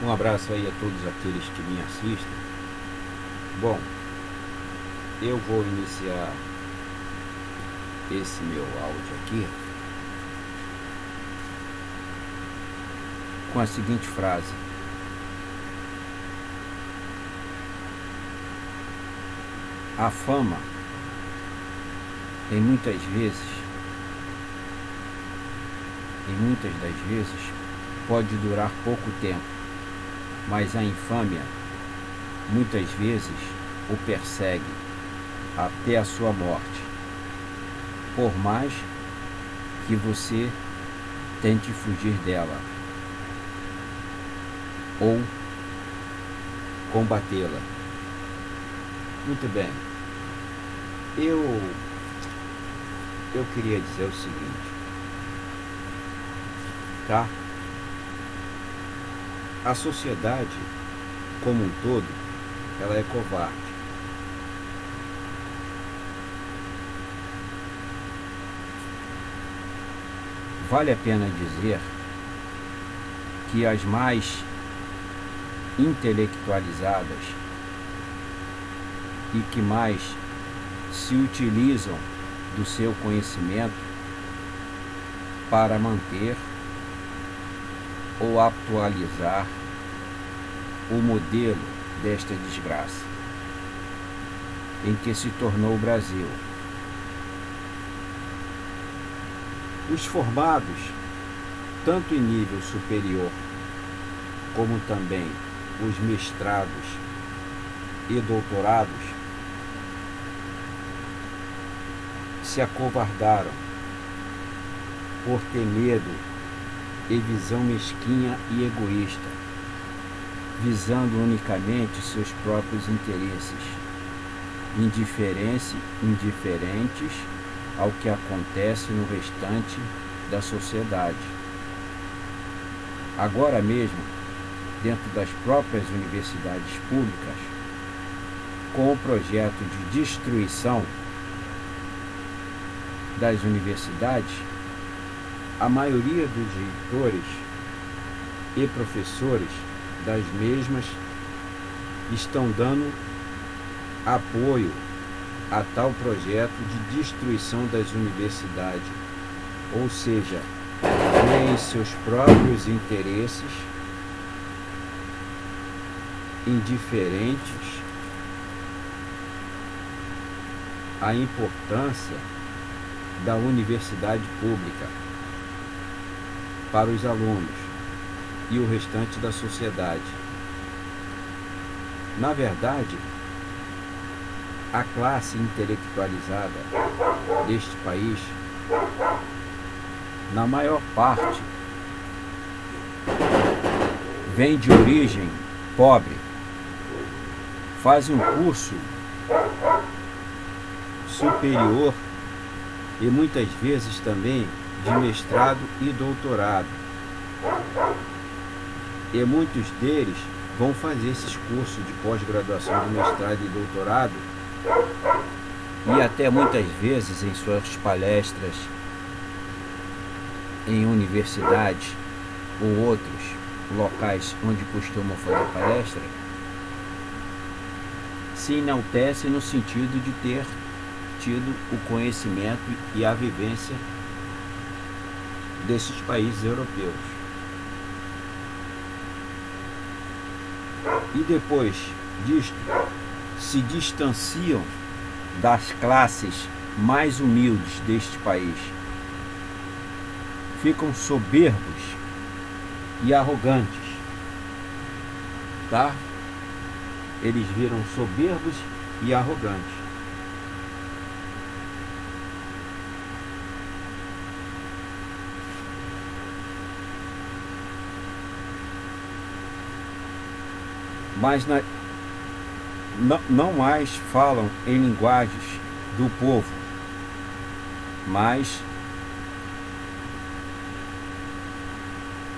Um abraço aí a todos aqueles que me assistem. Bom, eu vou iniciar esse meu áudio aqui com a seguinte frase: a fama, em muitas das vezes, pode durar pouco tempo, mas a infâmia, muitas vezes, o persegue até a sua morte, por mais que você tente fugir dela ou combatê-la. Muito bem, eu queria dizer o seguinte, tá? A sociedade, como um todo, ela é covarde. Vale a pena dizer que as mais intelectualizadas e que mais se utilizam do seu conhecimento para manter ou atualizar o modelo desta desgraça em que se tornou o Brasil. Os formados, tanto em nível superior, como também os mestrados e doutorados, se acovardaram por ter medo e visão mesquinha e egoísta, visando unicamente seus próprios interesses, indiferentes ao que acontece no restante da sociedade. Agora mesmo, dentro das próprias universidades públicas, com o projeto de destruição das universidades, a maioria dos reitores e professores das mesmas estão dando apoio a tal projeto de destruição das universidades, ou seja, veem seus próprios interesses indiferentes à importância da universidade pública para os alunos e o restante da sociedade. Na verdade, a classe intelectualizada deste país, na maior parte, vem de origem pobre, faz um curso superior e muitas vezes também de mestrado e doutorado. E muitos deles vão fazer esses cursos de pós-graduação de mestrado e doutorado e até muitas vezes em suas palestras em universidades ou outros locais onde costumam fazer palestra, se enaltece no sentido de ter tido o conhecimento e a vivência desses países europeus. E depois disto, se distanciam das classes mais humildes deste país. Ficam soberbos e arrogantes, tá? Eles viram soberbos e arrogantes. Mas não mais falam em linguagens do povo, mas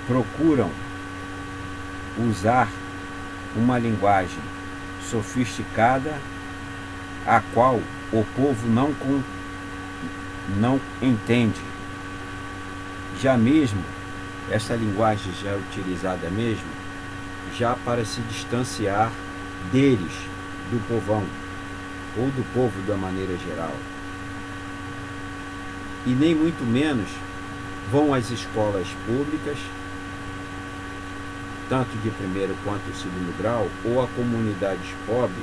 procuram usar uma linguagem sofisticada a qual o povo não entende. Já mesmo, essa linguagem já é utilizada mesmo já para se distanciar deles, do povão, ou do povo da maneira geral. E nem muito menos vão às escolas públicas, tanto de primeiro quanto de segundo grau, ou a comunidades pobres,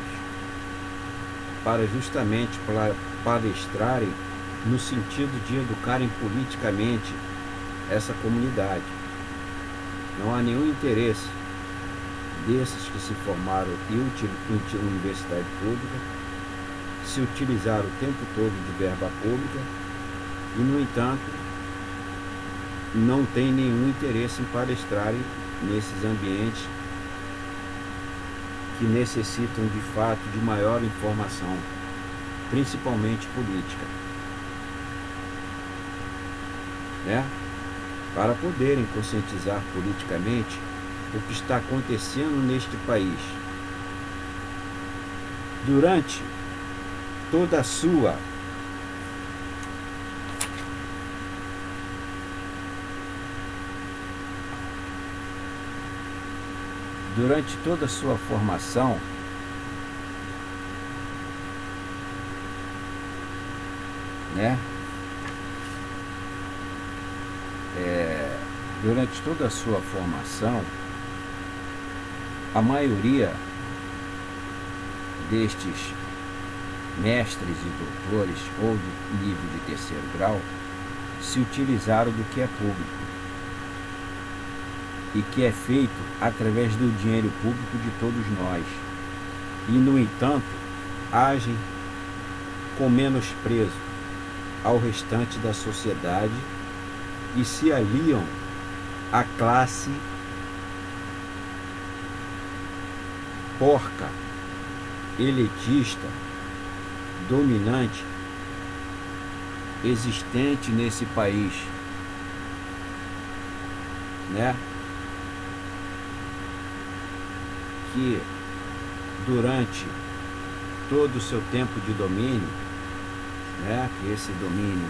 para justamente palestrarem no sentido de educarem politicamente essa comunidade. Não há nenhum interesse desses que se formaram em universidade pública se utilizar o tempo todo de verba pública e, no entanto, não tem nenhum interesse em palestrarem nesses ambientes que necessitam de fato de maior informação, principalmente política, né? Para poderem conscientizar politicamente o que está acontecendo neste país. Durante toda a sua formação, né? Durante toda a sua formação, a maioria destes mestres e doutores, ou de nível de terceiro grau, se utilizaram do que é público e que é feito através do dinheiro público de todos nós. E, no entanto, agem com menosprezo ao restante da sociedade e se aliam à classe porca, elitista, dominante, existente nesse país, né? Que durante todo o seu tempo de domínio, né? Que esse domínio,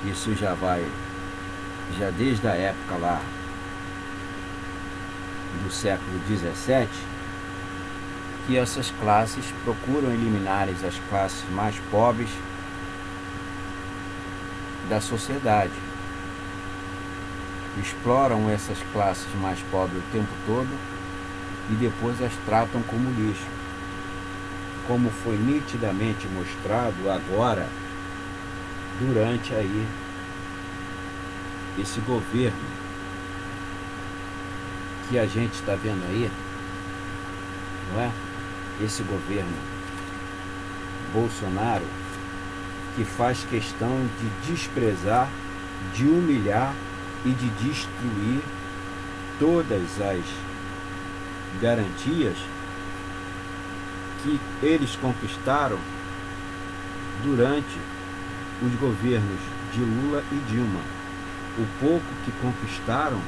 isso já desde a época lá do século XVII, que essas classes procuram eliminar as classes mais pobres da sociedade. Exploram essas classes mais pobres o tempo todo e depois as tratam como lixo, como foi nitidamente mostrado agora durante aí esse governo que a gente está vendo aí, não é? Esse governo Bolsonaro, que faz questão de desprezar, de humilhar e de destruir todas as garantias que eles conquistaram durante os governos de Lula e Dilma. O pouco que conquistaram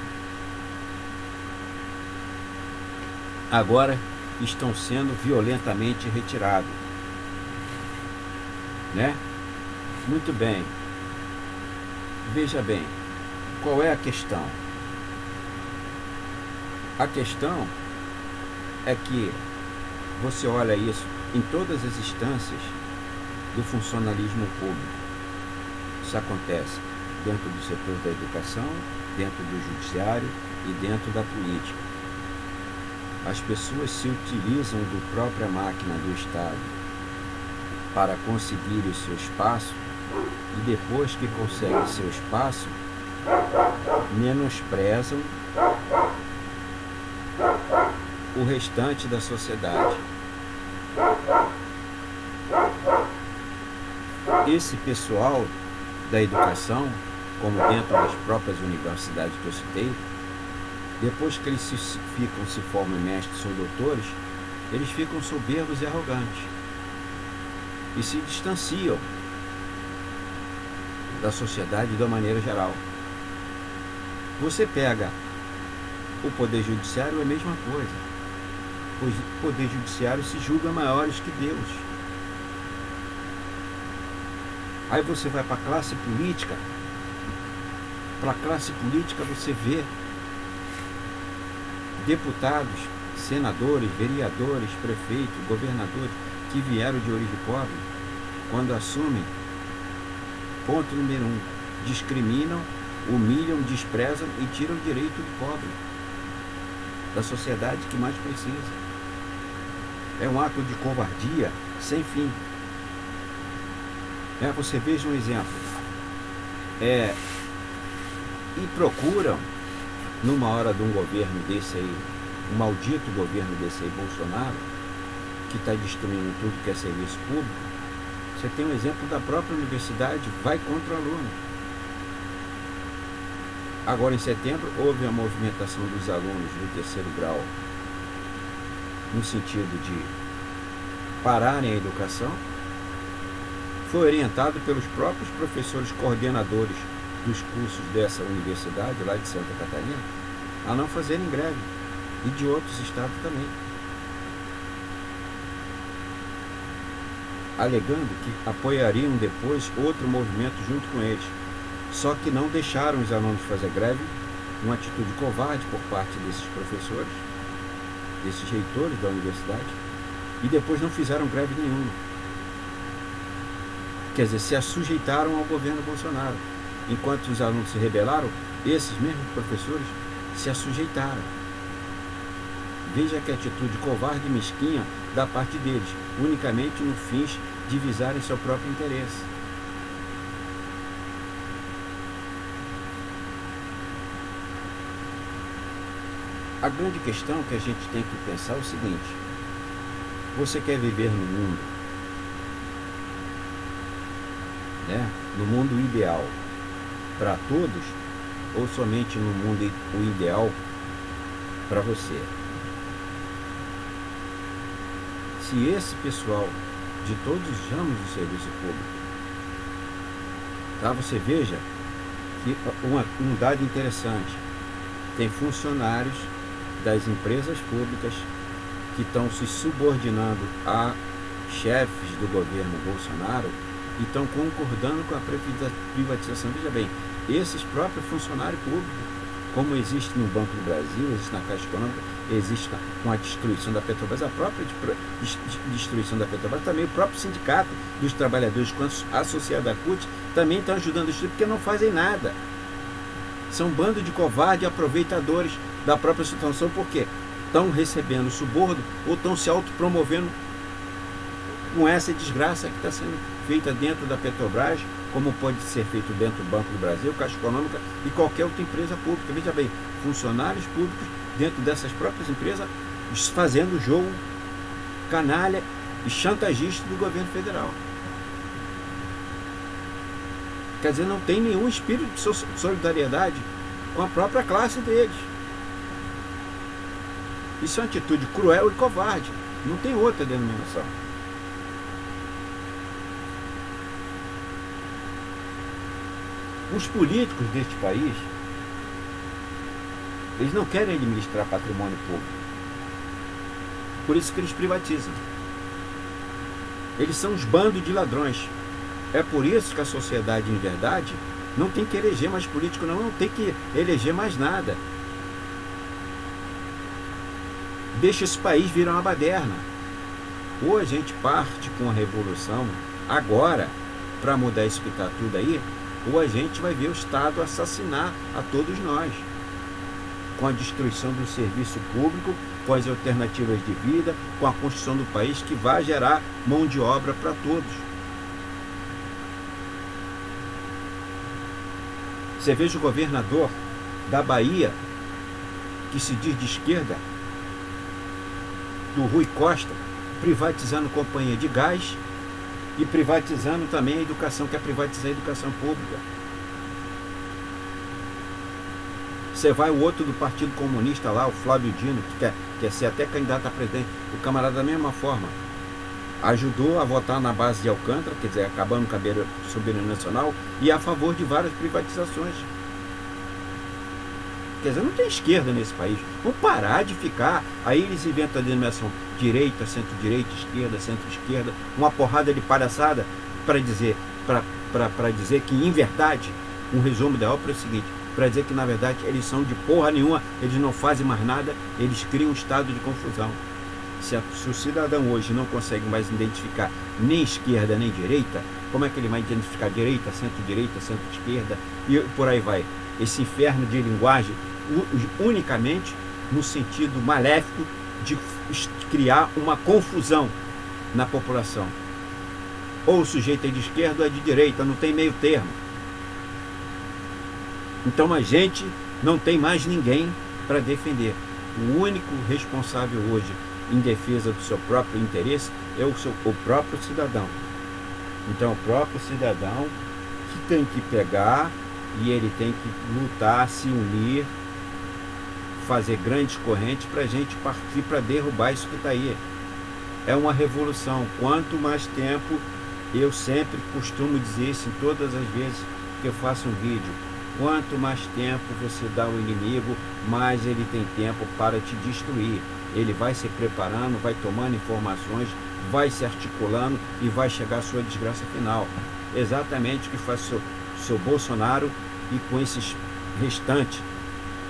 agora estão sendo violentamente retirados, né? Muito bem. Veja bem, qual é a questão? A questão é que você olha isso em todas as instâncias do funcionalismo público. Isso acontece dentro do setor da educação, dentro do judiciário e dentro da política. As pessoas se utilizam da própria máquina do Estado para conseguir o seu espaço e depois que conseguem seu espaço, menosprezam o restante da sociedade. Esse pessoal da educação, como dentro das próprias universidades que eu citei, depois que eles se formam mestres ou doutores, eles ficam soberbos e arrogantes e se distanciam da sociedade de uma maneira geral. Você pega o Poder Judiciário, é a mesma coisa. O Poder Judiciário se julga maiores que Deus. Aí você vai para a classe política. Para a classe política você vê deputados, senadores, vereadores, prefeitos, governadores que vieram de origem pobre, quando assumem, ponto número 1, discriminam, humilham, desprezam e tiram o direito do pobre, da sociedade que mais precisa. É um ato de covardia sem fim. Você veja um exemplo. E procuram, numa hora de um governo desse aí, um maldito governo desse aí, Bolsonaro, que está destruindo tudo que é serviço público. Você tem um exemplo da própria universidade, vai contra o aluno. Agora, em setembro, houve a movimentação dos alunos do terceiro grau, no sentido de pararem a educação. Foi orientado pelos próprios professores coordenadores dos cursos dessa universidade, lá de Santa Catarina, a não fazerem greve, e de outros estados também, alegando que apoiariam depois outro movimento junto com eles. Só que não deixaram os alunos fazer greve, uma atitude covarde por parte desses professores, desses reitores da universidade, e depois não fizeram greve nenhuma. Quer dizer, se assujeitaram ao governo Bolsonaro. Enquanto os alunos se rebelaram, esses mesmos professores se assujeitaram. Veja que atitude covarde e mesquinha da parte deles, unicamente no fins de visarem seu próprio interesse. A grande questão que a gente tem que pensar é o seguinte: você quer viver no mundo, no mundo ideal para todos, ou somente no mundo o ideal para você? Se esse pessoal de todos os ramos do serviço público, você veja que um dado interessante, tem funcionários das empresas públicas que estão se subordinando a chefes do governo Bolsonaro e estão concordando com a privatização. Veja bem, esses próprios funcionários públicos, como existe no Banco do Brasil, existe na Caixa Econômica, existe com a destruição da Petrobras, a própria destruição da Petrobras, também o próprio sindicato dos trabalhadores, associado à CUT, também estão ajudando isso, porque não fazem nada. São um bando de covardes e aproveitadores da própria situação, porque estão recebendo suborno ou estão se autopromovendo com essa desgraça que está sendo feita dentro da Petrobras, como pode ser feito dentro do Banco do Brasil, Caixa Econômica e qualquer outra empresa pública. Veja bem, funcionários públicos dentro dessas próprias empresas fazendo jogo canalha e chantagista do governo federal. Quer dizer, não tem nenhum espírito de solidariedade com a própria classe deles. Isso é uma atitude cruel e covarde. Não tem outra denominação. Os políticos deste país, eles não querem administrar patrimônio público. Por isso que eles privatizam. Eles são uns bandos de ladrões. É por isso que a sociedade, em verdade, não tem que eleger mais político, não tem que eleger mais nada. Deixa esse país virar uma baderna. Ou a gente parte com a revolução agora para mudar isso que está tudo aí, ou a gente vai ver o Estado assassinar a todos nós, com a destruição do serviço público, com as alternativas de vida, com a construção do país que vai gerar mão de obra para todos. Você veja o governador da Bahia, que se diz de esquerda, do Rui Costa, privatizando companhia de gás e privatizando também a educação, quer privatizar a educação pública. Você vai o outro do Partido Comunista lá, o Flávio Dino, que quer ser até candidato a presidente, o camarada da mesma forma. Ajudou a votar na base de Alcântara, quer dizer, acabando com a soberania nacional, e a favor de várias privatizações. Quer dizer, não tem esquerda nesse país. Vamos parar de ficar. Aí eles inventam a denominação direita, centro-direita, esquerda, centro-esquerda, uma porrada de palhaçada para dizer que, em verdade, um resumo da obra é o seguinte: para dizer que na verdade eles são de porra nenhuma, eles não fazem mais nada, eles criam um estado de confusão. Se o cidadão hoje não consegue mais identificar nem esquerda nem direita, como é que ele vai identificar direita, centro-esquerda e por aí vai? Esse inferno de linguagem unicamente no sentido maléfico de criar uma confusão na população. Ou o sujeito é de esquerda ou é de direita, não tem meio termo. Então a gente não tem mais ninguém para defender. O único responsável hoje em defesa do seu próprio interesse é o próprio cidadão. Então o próprio cidadão que tem que pegar e ele tem que lutar, se unir, fazer grandes correntes para a gente partir para derrubar isso que está aí. É uma revolução. Quanto mais tempo, eu sempre costumo dizer isso em todas as vezes que eu faço um vídeo, quanto mais tempo você dá ao inimigo, mais ele tem tempo para te destruir. Ele vai se preparando, vai tomando informações, vai se articulando e vai chegar à sua desgraça final. Exatamente o que faz o seu Bolsonaro e com esses restantes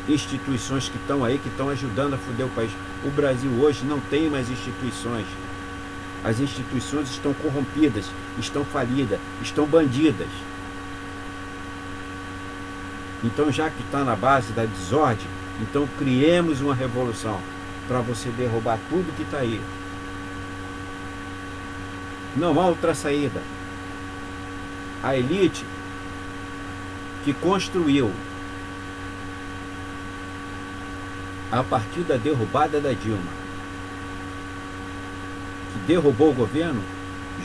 instituições que estão aí, que estão ajudando a foder o país. O Brasil hoje não tem mais instituições. As instituições estão corrompidas, estão falidas, estão bandidas. Então, já que está na base da desordem, então criemos uma revolução para você derrubar tudo que está aí. Não há outra saída. A elite que construiu a partir da derrubada da Dilma, que derrubou o governo,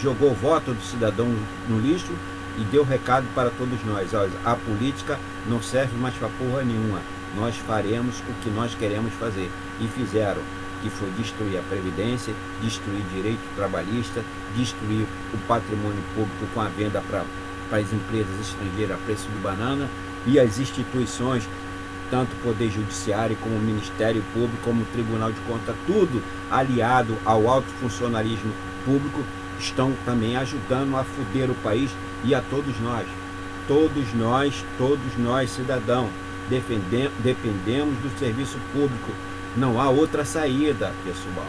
jogou o voto do cidadão no lixo e deu recado para todos nós: ó, a política não serve mais para porra nenhuma, nós faremos o que nós queremos fazer. E fizeram, que foi destruir a Previdência, destruir direito trabalhista, destruir o patrimônio público com a venda para as empresas estrangeiras a preço de banana, e as instituições, tanto o Poder Judiciário como o Ministério Público, como o Tribunal de Contas, tudo aliado ao alto funcionalismo público, estão também ajudando a foder o país e a todos nós. Todos nós cidadãos, dependemos do serviço público. Não há outra saída, pessoal.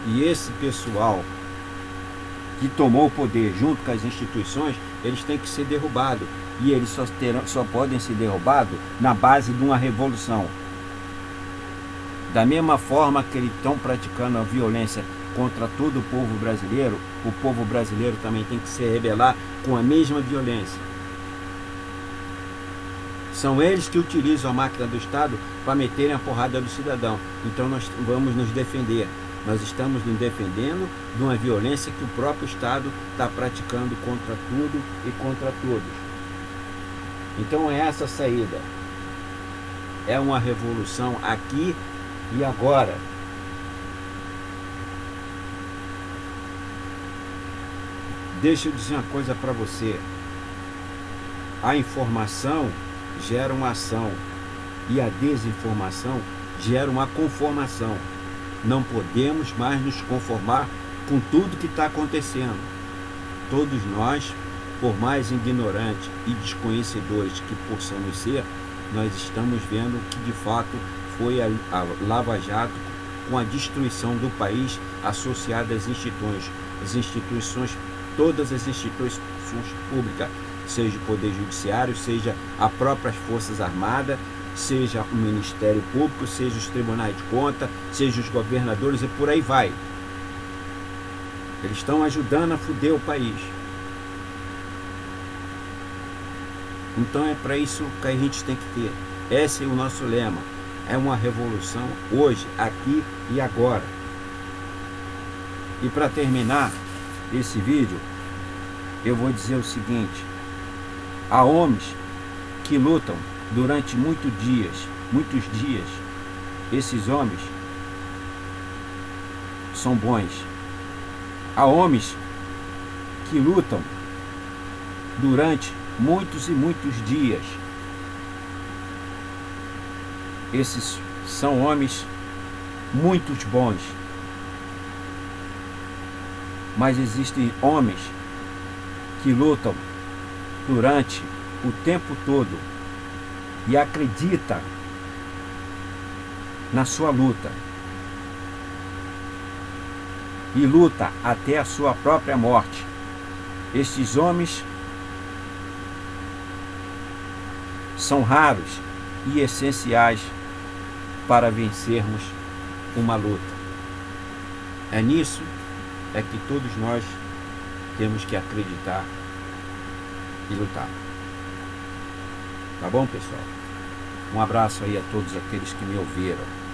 E esse pessoal que tomou o poder junto com as instituições, eles têm que ser derrubados. E eles só podem ser derrubados na base de uma revolução. Da mesma forma que eles estão praticando a violência contra todo o povo brasileiro também tem que se rebelar com a mesma violência. São eles que utilizam a máquina do Estado para meterem a porrada do cidadão. Então nós vamos nos defender. Nós estamos nos defendendo de uma violência que o próprio Estado está praticando contra tudo e contra todos. Então é essa a saída. É uma revolução aqui e agora. Deixa eu dizer uma coisa para você. A informação gera uma ação e a desinformação gera uma conformação. Não podemos mais nos conformar com tudo que está acontecendo. Todos nós, por mais ignorantes e desconhecedores que possamos ser, nós estamos vendo que de fato foi a Lava Jato, com a destruição do país associada às instituições, todas as instituições públicas, seja o Poder Judiciário, seja as próprias Forças Armadas, seja o Ministério Público, seja os Tribunais de Contas, seja os governadores e por aí vai. Eles estão ajudando a foder o país. Então é para isso que a gente tem que ter. Esse é o nosso lema. É uma revolução hoje, aqui e agora. E para terminar esse vídeo, eu vou dizer o seguinte: há homens que lutam durante muitos dias. Esses homens são bons. Há homens que lutam durante muitos e muitos dias. Esses são homens muito bons. Mas existem homens que lutam durante o tempo todo e acredita na sua luta e luta até a sua própria morte. Estes homens são raros e essenciais para vencermos uma luta. É nisso que todos nós temos que acreditar e lutar. Tá bom, pessoal? Um abraço aí a todos aqueles que me ouviram.